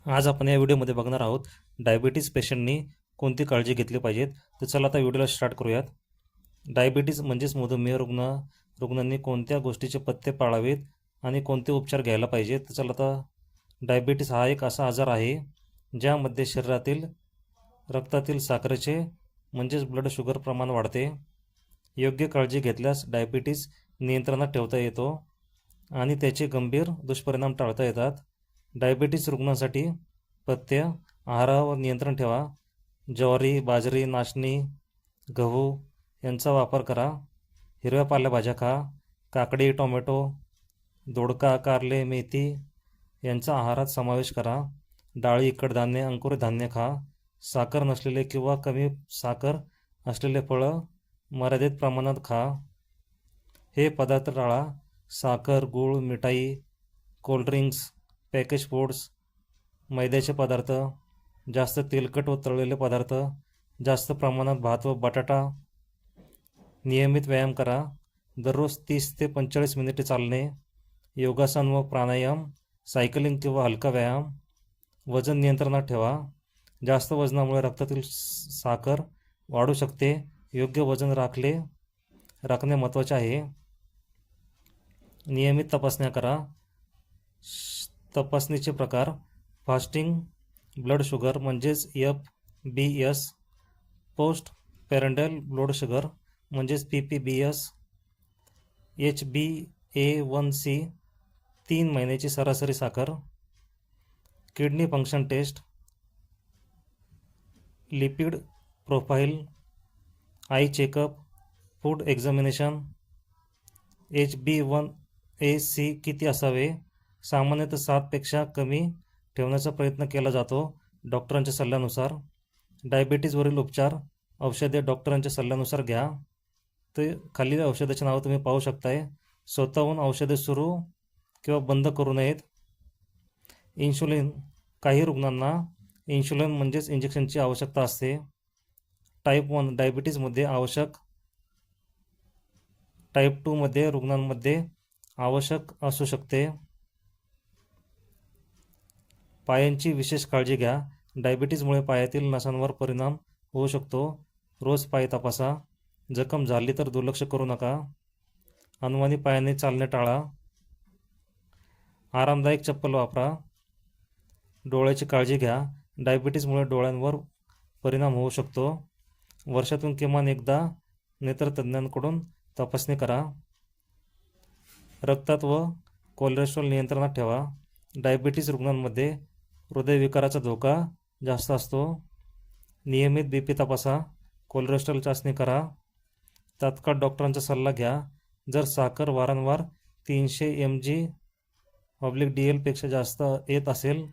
आज आपण या व्हिडिओमध्ये बघणार आहोत डायबिटीज पेशंटनी कोणती काळजी घेतली पाहिजेत. तर चला आता व्हिडिओला स्टार्ट करूयात. डायबिटीज म्हणजेच मधुमेह रुग्णांनी कोणत्या गोष्टीचे पथ्य पाळावेत आणि कोणते उपचार घ्यायला पाहिजेत. तर चला आता, डायबिटीज हा एक असा आजार आहे ज्यामध्ये शरीरातील रक्तातील साखरेचे म्हणजेच ब्लड शुगर प्रमाण वाढते. योग्य काळजी घेतल्यास डायबिटीज नियंत्रणात ठेवता येतो आणि त्याचे गंभीर दुष्परिणाम टाळता येतात. डायबिटीज रुग्णांसाठी पथ्य आहारावर नियंत्रण ठेवा. ज्वारी, बाजरी, नाचणी, गहू यांचा वापर करा. हिरव्या पालेभाज्या खा. काकडी, टोमॅटो, दोडका, कारले, मेथी यांचा आहारात समावेश करा. डाळी, कडधान्य, अंकुरित धान्य खा. साखर नसलेले किंवा कमी साखर असलेले फळं मर्यादित प्रमाणात खा. हे पदार्थ टाळा. साखर, गूळ, मिठाई, कोल्ड्रिंक्स, पॅकेज फूड्स, मैद्याचे पदार्थ, जास्त तेलकट व तळलेले पदार्थ, जास्त प्रमाणात भात व बटाटा. नियमित व्यायाम करा. दररोज 30 ते 45 मिनिटे चालणे, योगासन व प्राणायाम, सायकलिंग किंवा हलका व्यायाम. वजन नियंत्रणात ठेवा. जास्त वजनामुळे रक्तातील साखर वाढू शकते. योग्य वजन राखणे महत्त्वाचे आहे. नियमित तपासण्या करा. तपासणीचे प्रकार: फास्टिंग ब्लड शुगर म्हणजेच FBS, post prandial blood sugar म्हणजेच PPBS, HbA1c 3 महिन्याची सरासरी साखर, kidney function test, lipid profile, eye checkup, foot examination. HbA1c किती असावे? सामान्यतः 7 पेक्षा कमी ठेवण्याचा प्रयत्न केला जातो डॉक्टरांच्या सल्ल्यानुसार. डायबिटीजवरील उपचार: औषधे डॉक्टरांच्या सल्ल्यानुसार घ्या. ते खालील औषधाची नावं तुम्ही पाहू शकताय. स्वतःहून औषधे सुरू किंवा बंद करू नयेत. इन्शुलिन: काही रुग्णांना इन्शुलिन म्हणजेच इंजेक्शनची आवश्यकता असते. टाईप 1 डायबिटीजमध्ये आवश्यक. टाईप 2 मध्ये रुग्णांमध्ये आवश्यक असू शकते. पायांची विशेष काळजी घ्या. डायबिटीजमुळे पायातील नसांवर परिणाम होऊ शकतो. रोज पाय तपासा. जखम झाली तर दुर्लक्ष करू नका. अनवाणी पायाने चालणे टाळा. आरामदायक चप्पल वापरा. डोळ्याची काळजी घ्या. डायबिटीजमुळे डोळ्यांवर परिणाम होऊ शकतो. वर्षातून किमान एकदा नेत्रतज्ञांकडून तपासणी करा. रक्तात व कोलेस्ट्रॉल नियंत्रणात ठेवा. डायबिटीज रुग्णांमध्ये हृदयविकाराचा धोका जास्त असतो. नियमित BP तपासा. कोलेस्ट्रॉल चाचणी करा. तात्काळ डॉक्टरांचा सल्ला घ्या. जर साखर वारंवार 300 mg/dl पेक्षा जास्त येत असेल.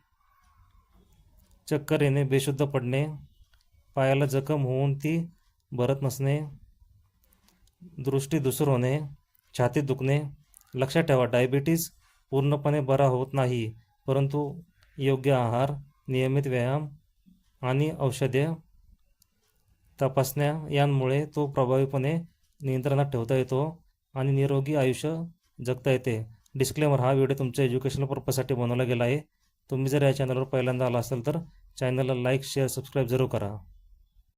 चक्कर येणे, बेशुद्ध पडणे, पायाला जखम होऊन ती भरत नसणे, दृष्टी धूसर होणे, छातीत दुखणे. लक्षात ठेवा, डायबिटीज पूर्णपणे बरा होत नाही, परंतु योग्य आहार, नियमित व्यायाम आणि औषधे तपासण्या यांमुळे तो प्रभावीपणे नियंत्रणात ठेवता येतो आणि निरोगी आयुष्य जगता येते. डिस्क्लेमर: हा व्हिडिओ तुमच्या एज्युकेशनल पर्पजसाठी बनवला गेला आहे. तुम्ही जर या चॅनलवर पहिल्यांदा आला असाल तर चॅनलला लाईक, शेअर, सबस्क्राईब जरूर करा.